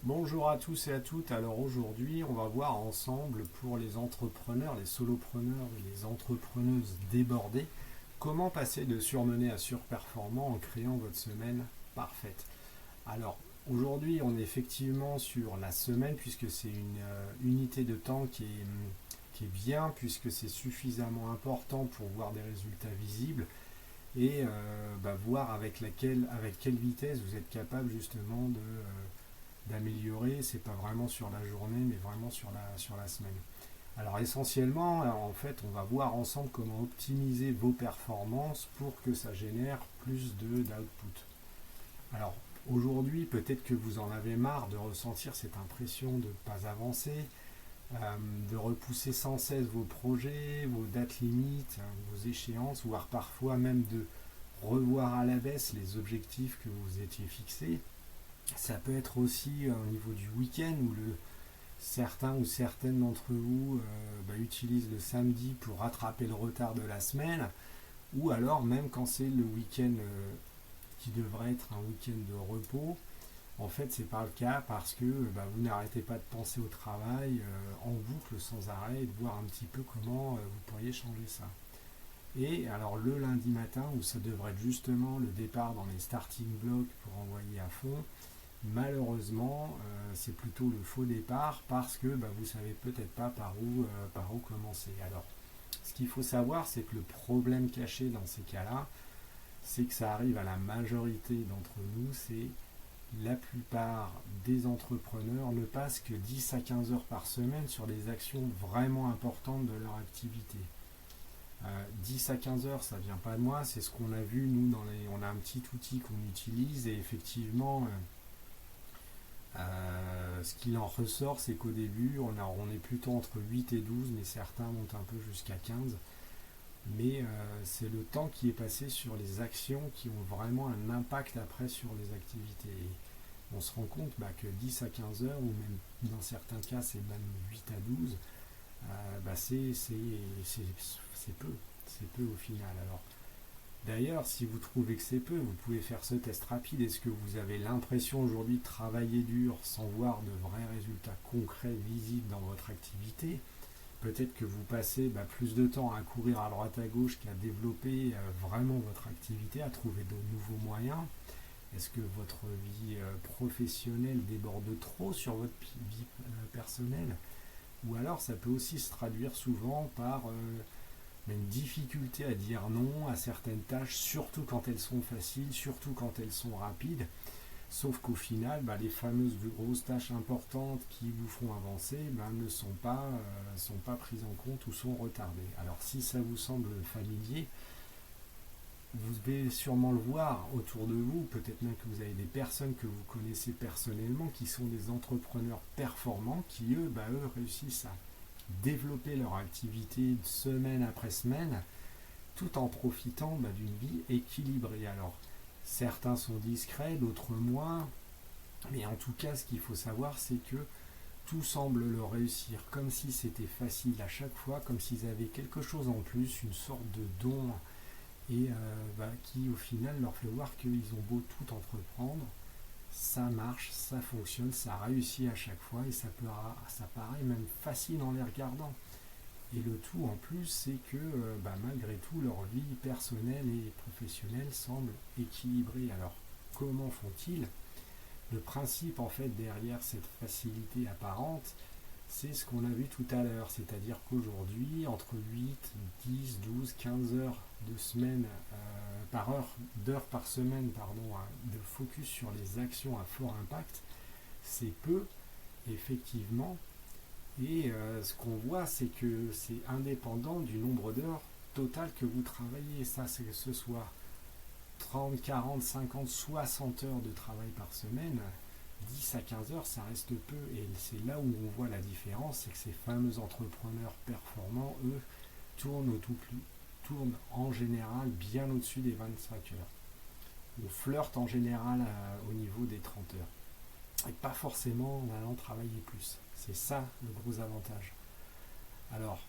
Bonjour à tous et à toutes. Alors aujourd'hui, on va voir ensemble pour les entrepreneurs, les solopreneurs et les entrepreneuses débordées, comment passer de surmené à surperformant en créant votre semaine parfaite. Alors aujourd'hui, on est effectivement sur la semaine puisque c'est une unité de temps qui est bien puisque c'est suffisamment important pour voir des résultats visibles et voir avec quelle vitesse vous êtes capable justement d'améliorer. C'est pas vraiment sur la journée mais vraiment sur la semaine. Alors essentiellement, en fait, on va voir ensemble comment optimiser vos performances pour que ça génère plus d'output. Alors aujourd'hui, peut-être que vous en avez marre de ressentir cette impression de ne pas avancer, de repousser sans cesse vos projets, vos dates limites, vos échéances, voire parfois même de revoir à la baisse les objectifs que vous étiez fixés. Ça peut être aussi au niveau du week-end où certains ou certaines d'entre vous utilisent le samedi pour rattraper le retard de la semaine, ou alors même quand c'est le week-end qui devrait être un week-end de repos, en fait c'est pas le cas parce que vous n'arrêtez pas de penser au travail en boucle sans arrêt et de voir un petit peu comment vous pourriez changer ça. Et alors le lundi matin où ça devrait être justement le départ dans les starting blocks pour envoyer à fond, malheureusement c'est plutôt le faux départ parce que vous savez peut-être pas par où commencer. Alors ce qu'il faut savoir, c'est que le problème caché dans ces cas-là, c'est que ça arrive à la majorité d'entre nous, c'est la plupart des entrepreneurs ne passent que 10 à 15 heures par semaine sur des actions vraiment importantes de leur activité. 10 à 15 heures, ça vient pas de moi, c'est ce qu'on a vu, nous, on a un petit outil qu'on utilise et effectivement, ce qu'il en ressort, c'est qu'au début, on est plutôt entre 8 et 12, mais certains montent un peu jusqu'à 15. Mais c'est le temps qui est passé sur les actions qui ont vraiment un impact après sur les activités. Et on se rend compte que 10 à 15 heures, ou même dans certains cas c'est même 8 à 12, c'est peu. C'est peu au final. Alors, d'ailleurs, si vous trouvez que c'est peu, vous pouvez faire ce test rapide. Est-ce que vous avez l'impression aujourd'hui de travailler dur sans voir de vrais résultats concrets, visibles dans votre activité ? Peut-être que vous passez plus de temps à courir à droite à gauche qu'à développer vraiment votre activité, à trouver de nouveaux moyens. Est-ce que votre vie professionnelle déborde trop sur votre vie personnelle ? Ou alors ça peut aussi se traduire souvent par une difficulté à dire non à certaines tâches, surtout quand elles sont faciles, surtout quand elles sont rapides. Sauf qu'au final, les fameuses grosses tâches importantes qui vous font avancer ne sont pas prises en compte ou sont retardées. Alors si ça vous semble familier, vous devez sûrement le voir autour de vous, peut-être même que vous avez des personnes que vous connaissez personnellement qui sont des entrepreneurs performants qui, eux réussissent à développer leur activité semaine après semaine tout en profitant d'une vie équilibrée. Alors, certains sont discrets, d'autres moins, mais en tout cas, ce qu'il faut savoir, c'est que tout semble leur réussir comme si c'était facile à chaque fois, comme s'ils avaient quelque chose en plus, une sorte de don, et qui au final leur fait voir qu'ils ont beau tout entreprendre, ça marche, ça fonctionne, ça réussit à chaque fois, et ça paraît même facile en les regardant. Et le tout en plus, c'est que malgré tout, leur vie personnelle et professionnelle semble équilibrée. Alors, comment font-ils ? Le principe en fait derrière cette facilité apparente, c'est ce qu'on a vu tout à l'heure, c'est-à-dire qu'aujourd'hui, entre 8, 10, 12, 15 heures de semaine d'heures par semaine, de focus sur les actions à fort impact, c'est peu, effectivement. Et ce qu'on voit, c'est que c'est indépendant du nombre d'heures total que vous travaillez. Ça, c'est que ce soit 30, 40, 50, 60 heures de travail par semaine, 10 à 15 heures, ça reste peu. Et c'est là où on voit la différence, c'est que ces fameux entrepreneurs performants, eux, tournent en général bien au-dessus des 25 heures. On flirte en général au niveau des 30 heures. Et pas forcément en allant travailler plus. C'est ça le gros avantage. Alors,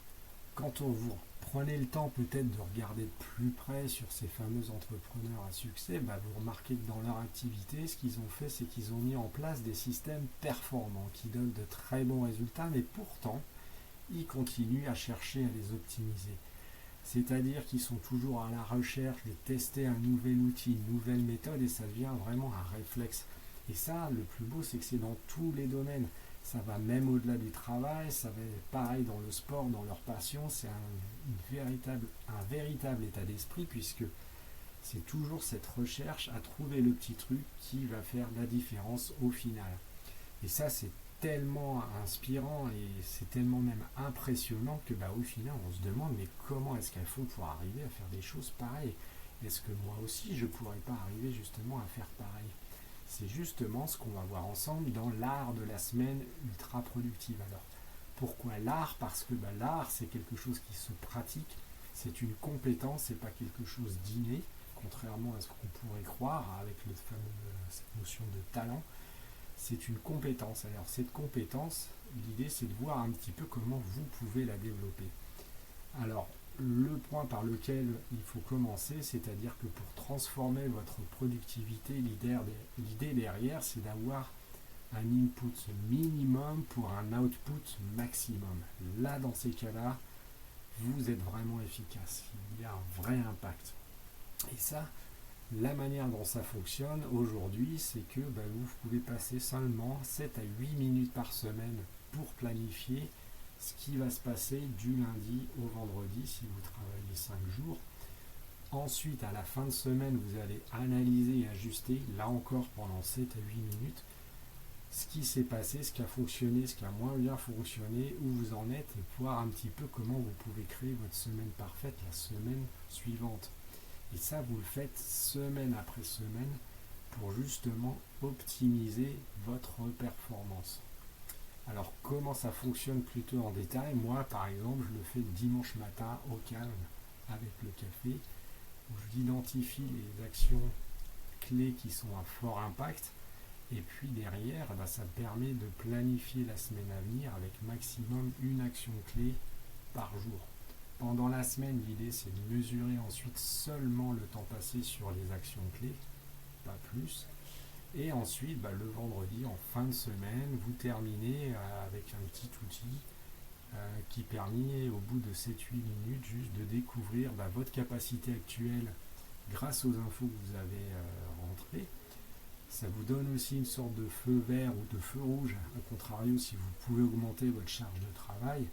quand on vous prenez le temps peut-être de regarder de plus près sur ces fameux entrepreneurs à succès, vous remarquez que dans leur activité, ce qu'ils ont fait, c'est qu'ils ont mis en place des systèmes performants qui donnent de très bons résultats, mais pourtant, ils continuent à chercher à les optimiser. C'est-à-dire qu'ils sont toujours à la recherche de tester un nouvel outil, une nouvelle méthode, et ça devient vraiment un réflexe. Et ça, le plus beau, c'est que c'est dans tous les domaines. Ça va même au-delà du travail, ça va être pareil dans le sport, dans leur passion. C'est un véritable état d'esprit, puisque c'est toujours cette recherche à trouver le petit truc qui va faire la différence au final. Et ça, c'est tellement inspirant et c'est tellement même impressionnant que au final, on se demande mais comment est-ce qu'elles font pour arriver à faire des choses pareilles? Est-ce que moi aussi, je ne pourrais pas arriver justement à faire pareil? C'est justement ce qu'on va voir ensemble dans l'art de la semaine ultra productive. Alors, pourquoi l'art? Parce que l'art, c'est quelque chose qui se pratique, c'est une compétence, c'est pas quelque chose d'inné, contrairement à ce qu'on pourrait croire avec cette notion de talent. C'est une compétence. Alors, cette compétence, l'idée, c'est de voir un petit peu comment vous pouvez la développer. Alors, le point par lequel il faut commencer, c'est-à-dire que pour transformer votre productivité, l'idée derrière, c'est d'avoir un input minimum pour un output maximum. Là, dans ces cas-là, vous êtes vraiment efficace. Il y a un vrai impact. Et ça, la manière dont ça fonctionne aujourd'hui, c'est que vous pouvez passer seulement 7 à 8 minutes par semaine pour planifier ce qui va se passer du lundi au vendredi si vous travaillez 5 jours. Ensuite, à la fin de semaine, vous allez analyser et ajuster, là encore pendant 7 à 8 minutes, ce qui s'est passé, ce qui a fonctionné, ce qui a moins bien fonctionné, où vous en êtes, et voir un petit peu comment vous pouvez créer votre semaine parfaite la semaine suivante. Et ça, vous le faites semaine après semaine pour justement optimiser votre performance. Alors, comment ça fonctionne plutôt en détail? Moi, par exemple, je le fais le dimanche matin au calme avec le café, où j'identifie les actions clés qui sont à fort impact. Et puis derrière, ça me permet de planifier la semaine à venir avec maximum une action clé par jour. Pendant la semaine, l'idée c'est de mesurer ensuite seulement le temps passé sur les actions clés, pas plus. Et ensuite, le vendredi, en fin de semaine, vous terminez avec un petit outil qui permet, au bout de 7-8 minutes, juste de découvrir votre capacité actuelle grâce aux infos que vous avez rentrées. Ça vous donne aussi une sorte de feu vert ou de feu rouge, à contrario si vous pouvez augmenter votre charge de travail.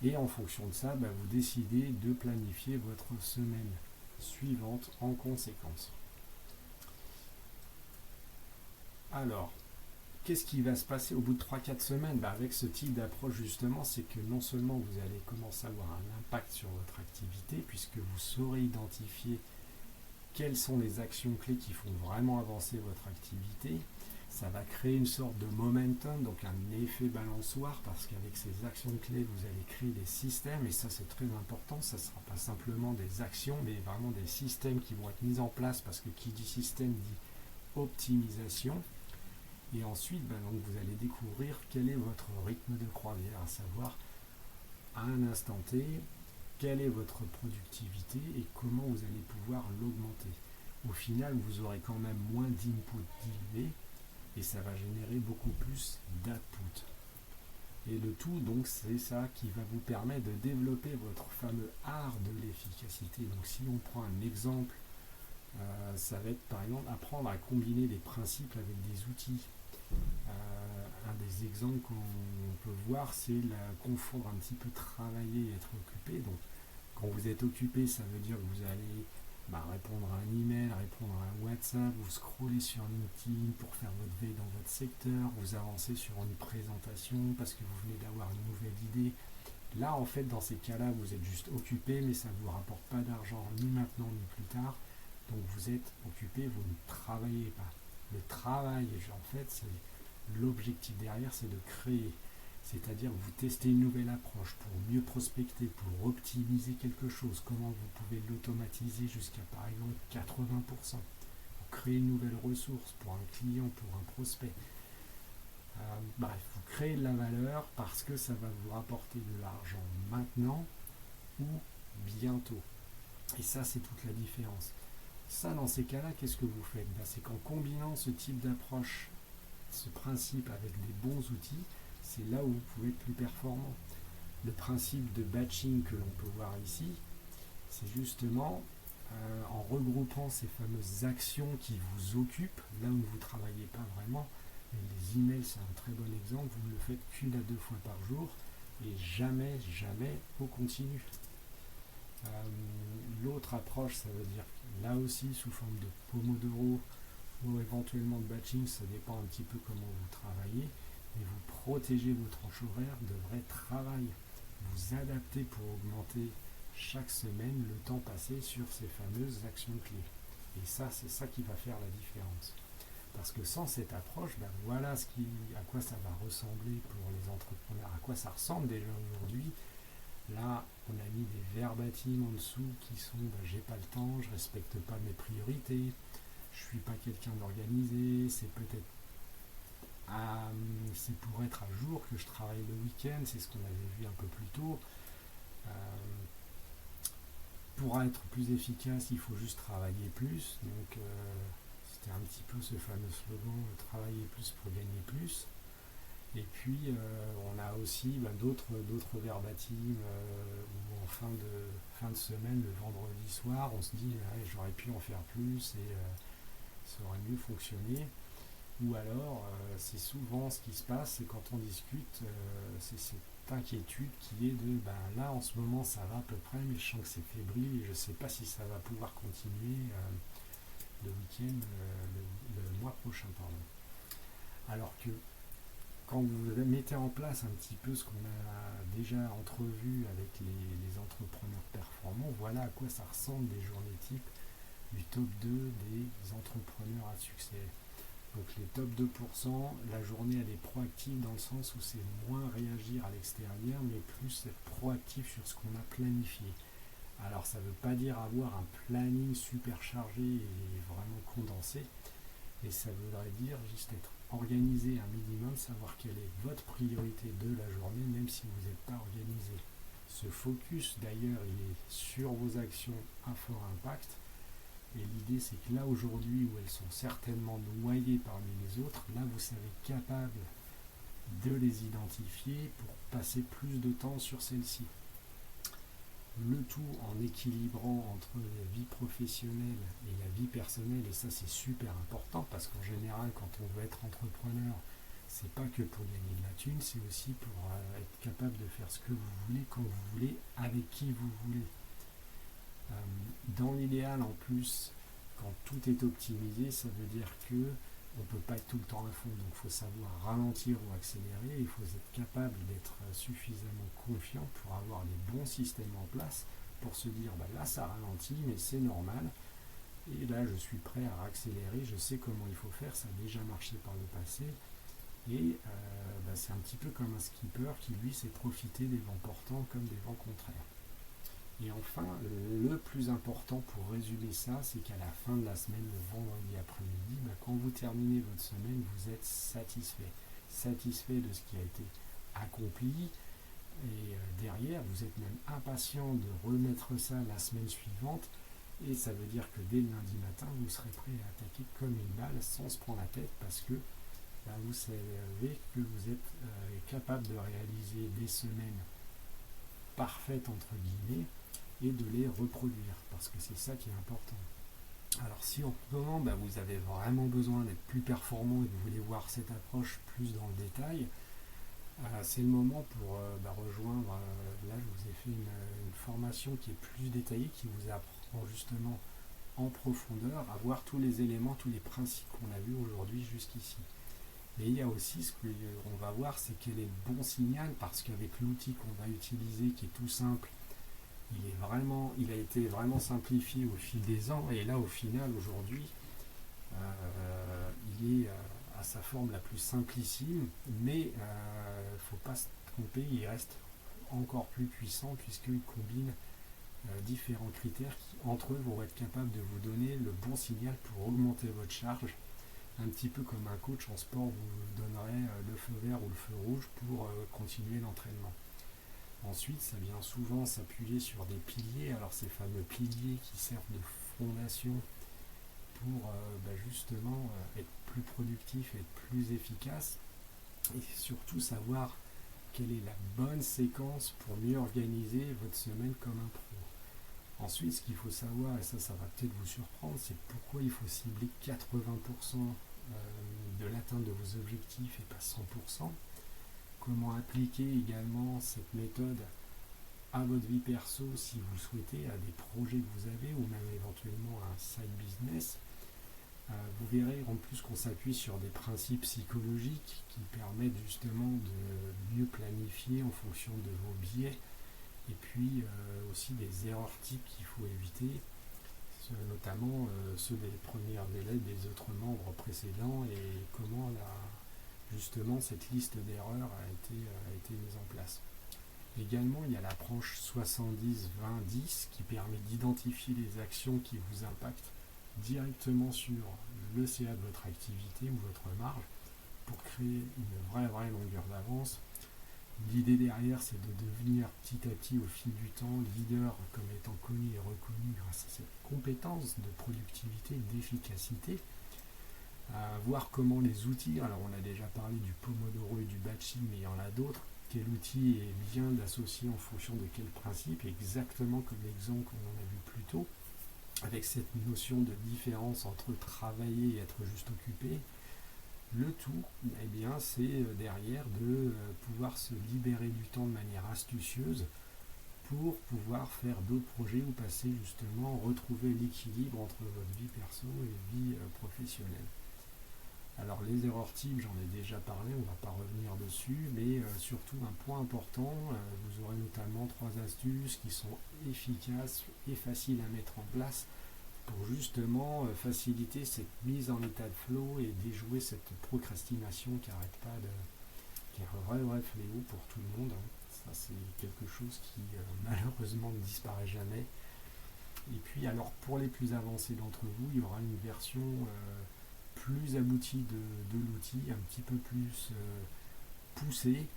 Et en fonction de ça, vous décidez de planifier votre semaine suivante en conséquence. Alors, qu'est-ce qui va se passer au bout de 3-4 semaines? Avec ce type d'approche justement, c'est que non seulement vous allez commencer à avoir un impact sur votre activité, puisque vous saurez identifier quelles sont les actions clés qui font vraiment avancer votre activité. Ça va créer une sorte de momentum, donc un effet balançoire, parce qu'avec ces actions clés, vous allez créer des systèmes, et ça c'est très important. Ça ne sera pas simplement des actions, mais vraiment des systèmes qui vont être mis en place, parce que qui dit système dit optimisation. Et ensuite, donc vous allez découvrir quel est votre rythme de croisière, à savoir à un instant T, quelle est votre productivité et comment vous allez pouvoir l'augmenter. Au final, vous aurez quand même moins d'input dilué et ça va générer beaucoup plus d'output. Et le tout, donc, c'est ça qui va vous permettre de développer votre fameux art de l'efficacité. Donc, si on prend un exemple, ça va être par exemple apprendre à combiner des principes avec des outils. Un des exemples qu'on peut voir, c'est confondre un petit peu travailler et être occupé. Donc, quand vous êtes occupé, ça veut dire que vous allez répondre à un email, répondre à un WhatsApp, vous scrollez sur LinkedIn pour faire votre veille dans votre secteur, vous avancez sur une présentation parce que vous venez d'avoir une nouvelle idée. Là, en fait, dans ces cas-là, vous êtes juste occupé, mais ça ne vous rapporte pas d'argent ni maintenant ni plus tard. Donc, vous êtes occupé, vous ne travaillez pas. Le travail, en fait, c'est l'objectif derrière, c'est de créer. C'est-à-dire vous testez une nouvelle approche pour mieux prospecter, pour optimiser quelque chose. Comment vous pouvez l'automatiser jusqu'à par exemple 80%. Pour créer une nouvelle ressource pour un client, pour un prospect. Bref, vous créez de la valeur parce que ça va vous rapporter de l'argent maintenant ou bientôt. Et ça, c'est toute la différence. Ça, dans ces cas-là, qu'est-ce que vous faites? C'est qu'en combinant ce type d'approche, ce principe avec des bons outils, c'est là où vous pouvez être plus performant. Le principe de batching que l'on peut voir ici, c'est justement en regroupant ces fameuses actions qui vous occupent, là où vous ne travaillez pas vraiment. Et les emails, c'est un très bon exemple, vous ne le faites qu'une à deux fois par jour et jamais au continu. L'autre approche, ça veut dire là aussi sous forme de Pomodoro ou éventuellement de batching, ça dépend un petit peu comment vous travaillez, mais vous protégez vos tranches horaires de vrai travail. Vous adaptez pour augmenter chaque semaine le temps passé sur ces fameuses actions clés. Et ça, c'est ça qui va faire la différence. Parce que sans cette approche, voilà à quoi ça va ressembler pour les entrepreneurs, à quoi ça ressemble déjà aujourd'hui. Là, on a mis des verbatims en dessous qui sont j'ai pas le temps, je respecte pas mes priorités, je suis pas quelqu'un d'organisé, c'est peut-être c'est pour être à jour que je travaille le week-end, c'est ce qu'on avait vu un peu plus tôt. Pour être plus efficace, il faut juste travailler plus. Donc c'était un petit peu ce fameux slogan travailler plus pour gagner plus. Et puis on a aussi d'autres verbatims où en fin de semaine, le vendredi soir, on se dit j'aurais pu en faire plus et ça aurait mieux fonctionné. Ou alors c'est souvent ce qui se passe, c'est quand on discute, c'est cette inquiétude qui est de là en ce moment ça va à peu près, mais je sens que c'est fébrile et je ne sais pas si ça va pouvoir continuer le week-end, le mois prochain, pardon. Alors que quand vous mettez en place un petit peu ce qu'on a déjà entrevu avec les entrepreneurs performants, voilà à quoi ça ressemble des journées type du top 2 des entrepreneurs à succès. Donc les top 2%, la journée elle est proactive dans le sens où c'est moins réagir à l'extérieur, mais plus être proactif sur ce qu'on a planifié. Alors ça ne veut pas dire avoir un planning super chargé et vraiment condensé, et ça voudrait dire juste être organisé un minimum, savoir quelle est votre priorité de la journée, même si vous n'êtes pas organisé. Ce focus d'ailleurs il est sur vos actions à fort impact. Et l'idée, c'est que là, aujourd'hui, où elles sont certainement noyées parmi les autres, là, vous serez capable de les identifier pour passer plus de temps sur celles-ci. Le tout en équilibrant entre la vie professionnelle et la vie personnelle, et ça, c'est super important, parce qu'en général, quand on veut être entrepreneur, c'est pas que pour gagner de la thune, c'est aussi pour être capable de faire ce que vous voulez, quand vous voulez, avec qui vous voulez. Dans l'idéal, en plus, quand tout est optimisé, ça veut dire que on ne peut pas être tout le temps à fond. Donc, il faut savoir ralentir ou accélérer. Il faut être capable d'être suffisamment confiant pour avoir les bons systèmes en place pour se dire, là, ça ralentit, mais c'est normal. Et là, je suis prêt à accélérer. Je sais comment il faut faire. Ça a déjà marché par le passé. Et c'est un petit peu comme un skipper qui, lui, sait profiter des vents portants comme des vents contraires. Et enfin, le plus important pour résumer ça, c'est qu'à la fin de la semaine, le vendredi après-midi, quand vous terminez votre semaine, vous êtes satisfait. Satisfait de ce qui a été accompli. Et derrière, vous êtes même impatient de remettre ça la semaine suivante. Et ça veut dire que dès le lundi matin, vous serez prêt à attaquer comme une balle sans se prendre la tête parce que vous savez que vous êtes capable de réaliser des semaines parfaites entre guillemets et de les reproduire, parce que c'est ça qui est important. Alors si en ce moment vous avez vraiment besoin d'être plus performant et que vous voulez voir cette approche plus dans le détail, c'est le moment pour rejoindre, là je vous ai fait une formation qui est plus détaillée, qui vous apprend justement en profondeur à voir tous les éléments, tous les principes qu'on a vus aujourd'hui jusqu'ici. Mais il y a aussi ce qu'on va voir, c'est quel est le bon signal, parce qu'avec l'outil qu'on va utiliser qui est tout simple, il a été vraiment simplifié au fil des ans, et là au final aujourd'hui il est à sa forme la plus simplissime, mais il ne faut pas se tromper, il reste encore plus puissant puisqu'il combine différents critères qui entre eux vont être capables de vous donner le bon signal pour augmenter votre charge, un petit peu comme un coach en sport vous donnerait le feu vert ou le feu rouge pour continuer l'entraînement. Ensuite, ça vient souvent s'appuyer sur des piliers, alors ces fameux piliers qui servent de fondation pour justement être plus productif, être plus efficace, et surtout savoir quelle est la bonne séquence pour mieux organiser votre semaine comme un pro. Ensuite, ce qu'il faut savoir, et ça va peut-être vous surprendre, c'est pourquoi il faut cibler 80% de l'atteinte de vos objectifs et pas 100%. Comment appliquer également cette méthode à votre vie perso si vous le souhaitez, à des projets que vous avez ou même éventuellement à un side business. Vous verrez en plus qu'on s'appuie sur des principes psychologiques qui permettent justement de mieux planifier en fonction de vos biais et puis aussi des erreurs types qu'il faut éviter, notamment ceux des premières élèves des autres membres précédents et comment justement cette liste d'erreurs a été mise en place. Également, il y a l'approche 70-20-10 qui permet d'identifier les actions qui vous impactent directement sur le CA de votre activité ou votre marge pour créer une vraie longueur d'avance. L'idée derrière, c'est de devenir petit à petit au fil du temps leader comme étant connu et reconnu grâce à cette compétence de productivité, d'efficacité. Voir comment les outils, alors on a déjà parlé du Pomodoro et du batching, mais il y en a d'autres, quel outil est bien d'associer en fonction de quel principe, exactement comme l'exemple qu'on en a vu plus tôt, avec cette notion de différence entre travailler et être juste occupé. Le tout, eh bien, c'est derrière de pouvoir se libérer du temps de manière astucieuse pour pouvoir faire d'autres projets ou passer justement, retrouver l'équilibre entre votre vie perso et vie professionnelle. Alors les erreurs types, j'en ai déjà parlé, on ne va pas revenir dessus, mais surtout un point important, vous aurez notamment 3 astuces qui sont efficaces et faciles à mettre en place pour justement faciliter cette mise en état de flow et déjouer cette procrastination qui n'arrête pas qui est un vrai fléau pour tout le monde. Ça c'est quelque chose qui malheureusement ne disparaît jamais. Et puis alors pour les plus avancés d'entre vous, il y aura une version plus aboutie de l'outil, un petit peu plus poussée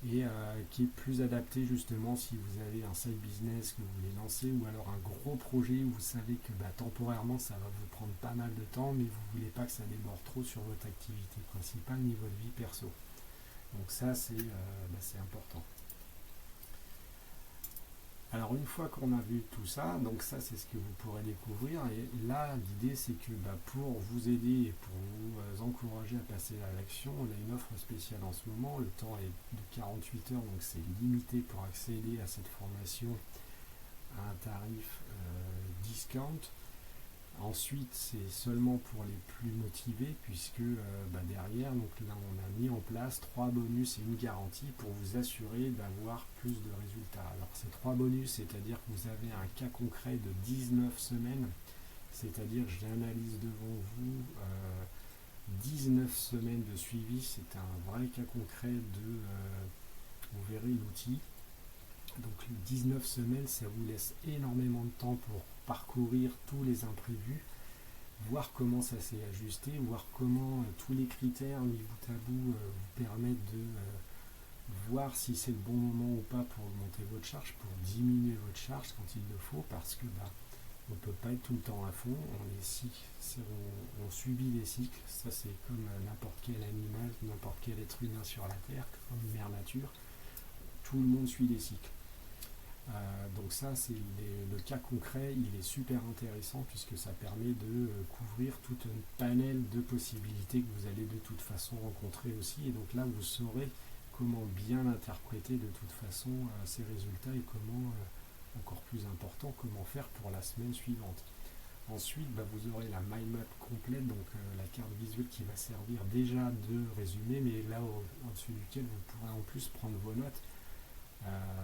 et qui est plus adapté justement si vous avez un side business que vous voulez lancer ou alors un gros projet où vous savez que temporairement ça va vous prendre pas mal de temps mais vous ne voulez pas que ça déborde trop sur votre activité principale ni votre vie perso. Donc ça c'est important. Alors une fois qu'on a vu tout ça, donc ça c'est ce que vous pourrez découvrir et là l'idée c'est que pour vous aider et pour vous encourager à passer à l'action, on a une offre spéciale en ce moment, le temps est de 48 heures donc c'est limité pour accéder à cette formation à un tarif discount. Ensuite c'est seulement pour les plus motivés puisque derrière donc là on a mis en place 3 bonus et une garantie pour vous assurer d'avoir plus de résultats. Alors ces 3 bonus, c'est-à-dire que vous avez un cas concret de 19 semaines, c'est-à-dire que j'analyse devant vous 19 semaines de suivi, c'est un vrai cas concret vous verrez l'outil. Donc les 19 semaines, ça vous laisse énormément de temps pour parcourir tous les imprévus, voir comment ça s'est ajusté, voir comment tous les critères mis bout à bout vous permettent de voir si c'est le bon moment ou pas pour augmenter votre charge, pour diminuer votre charge quand il le faut, parce que on ne peut pas être tout le temps à fond, on subit les cycles, ça c'est comme n'importe quel animal, n'importe quel être humain sur la Terre, comme mère nature, tout le monde suit les cycles. Donc ça c'est le cas concret, il est super intéressant puisque ça permet de couvrir tout un panel de possibilités que vous allez de toute façon rencontrer aussi et donc là vous saurez comment bien interpréter de toute façon ces résultats et comment, encore plus important, comment faire pour la semaine suivante. Ensuite vous aurez la mind map complète, donc la carte visuelle qui va servir déjà de résumé mais là au-dessus duquel vous pourrez en plus prendre vos notes.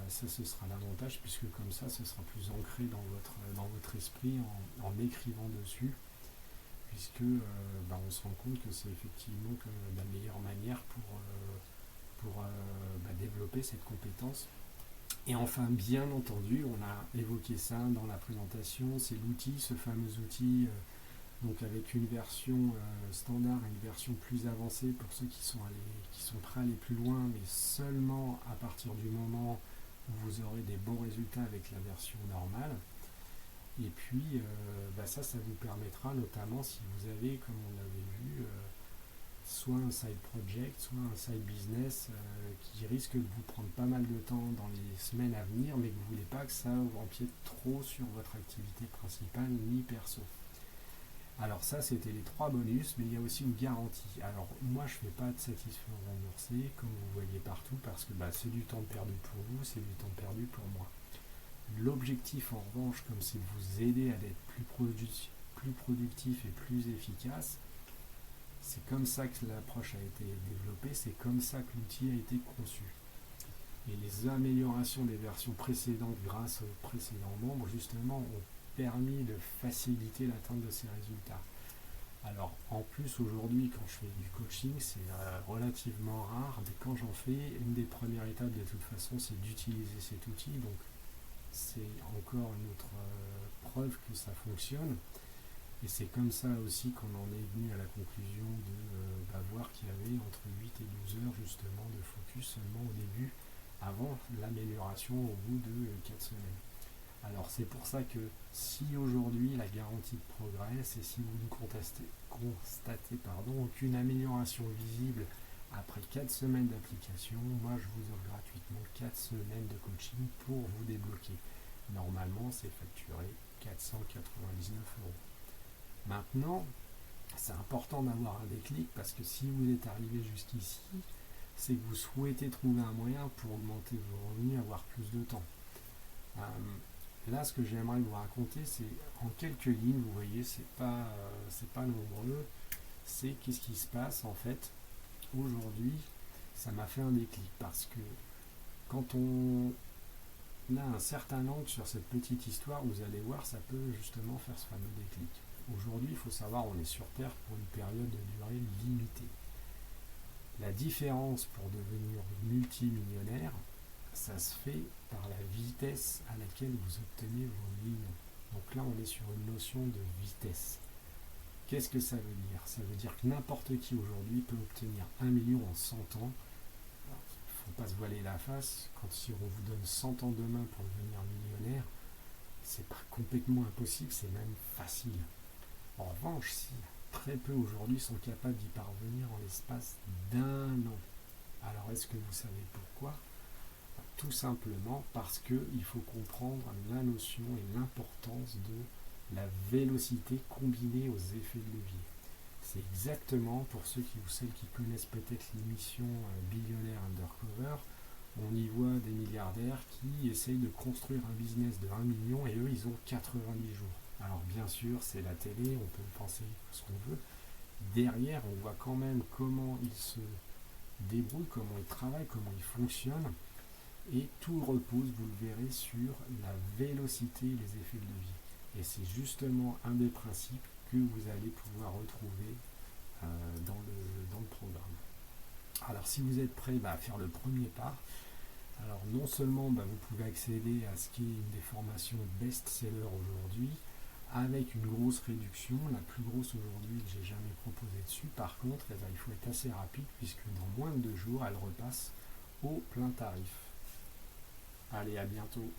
Ça ce sera l'avantage puisque comme ça ce sera plus ancré dans votre esprit en écrivant dessus puisque on se rend compte que c'est effectivement la meilleure manière pour développer cette compétence. Et enfin bien entendu on a évoqué ça dans la présentation, c'est l'outil, ce fameux outil donc avec une version standard et une version plus avancée pour ceux qui sont prêts à aller plus loin, mais seulement à partir du moment vous aurez des bons résultats avec la version normale. Et puis, ça vous permettra notamment si vous avez, comme on l'avait vu, soit un side project, soit un side business qui risque de vous prendre pas mal de temps dans les semaines à venir, mais que vous ne voulez pas que ça empiète trop sur votre activité principale ni perso. Alors ça, c'était les 3 bonus, mais il y a aussi une garantie. Alors moi, je ne fais pas de satisfait remboursé, comme vous voyez partout, parce que c'est du temps perdu pour vous, c'est du temps perdu pour moi. L'objectif, en revanche, comme c'est de vous aider à être plus productif et plus efficace, c'est comme ça que l'approche a été développée, c'est comme ça que l'outil a été conçu. Et les améliorations des versions précédentes grâce aux précédents membres, justement, ont permis de faciliter l'atteinte de ces résultats. Alors, en plus, aujourd'hui, quand je fais du coaching, c'est relativement rare, mais quand j'en fais, une des premières étapes, de toute façon, c'est d'utiliser cet outil. Donc, c'est encore une autre preuve que ça fonctionne. Et c'est comme ça aussi qu'on en est venu à la conclusion de voir qu'il y avait entre 8 et 12 heures justement de focus seulement au début, avant l'amélioration au bout de 4 semaines. Alors c'est pour ça que si aujourd'hui la garantie de progresse et si vous ne constatez aucune amélioration visible après 4 semaines d'application, moi je vous offre gratuitement 4 semaines de coaching pour vous débloquer. Normalement c'est facturé 499 €. Maintenant, c'est important d'avoir un déclic parce que si vous êtes arrivé jusqu'ici, c'est que vous souhaitez trouver un moyen pour augmenter vos revenus, avoir plus de temps. Là, ce que j'aimerais vous raconter, c'est en quelques lignes, vous voyez, c'est pas nombreux, c'est qu'est-ce qui se passe en fait. Aujourd'hui, ça m'a fait un déclic parce que quand on a un certain angle sur cette petite histoire, vous allez voir, ça peut justement faire ce fameux déclic. Aujourd'hui, il faut savoir, on est sur Terre pour une période de durée limitée. La différence pour devenir multimillionnaire, ça se fait par la vitesse à laquelle vous obtenez vos millions. Donc là, on est sur une notion de vitesse. Qu'est-ce que ça veut dire? Ça veut dire que n'importe qui aujourd'hui peut obtenir 1 million en 100 ans. Il ne faut pas se voiler la face. Si on vous donne 100 ans demain pour devenir millionnaire, c'est pas complètement impossible, c'est même facile. En revanche, si très peu aujourd'hui sont capables d'y parvenir en l'espace d'1 an, alors est-ce que vous savez pourquoi? Tout simplement parce qu'il faut comprendre la notion et l'importance de la vélocité combinée aux effets de levier. C'est exactement, pour ceux ou celles qui connaissent peut-être l'émission Billionaire Undercover, on y voit des milliardaires qui essayent de construire un business de 1 million et eux, ils ont 90 jours. Alors bien sûr, c'est la télé, on peut penser ce qu'on veut. Derrière, on voit quand même comment ils se débrouillent, comment ils travaillent, comment ils fonctionnent. Et tout repose, vous le verrez, sur la vélocité et les effets de levier. Et c'est justement un des principes que vous allez pouvoir retrouver dans le programme. Alors si vous êtes prêt à faire le premier pas, alors non seulement vous pouvez accéder à ce qui est une des formations best-seller aujourd'hui, avec une grosse réduction, la plus grosse aujourd'hui que j'ai jamais proposée dessus. Par contre, il faut être assez rapide puisque dans moins de 2 jours, elle repasse au plein tarif. Allez, à bientôt.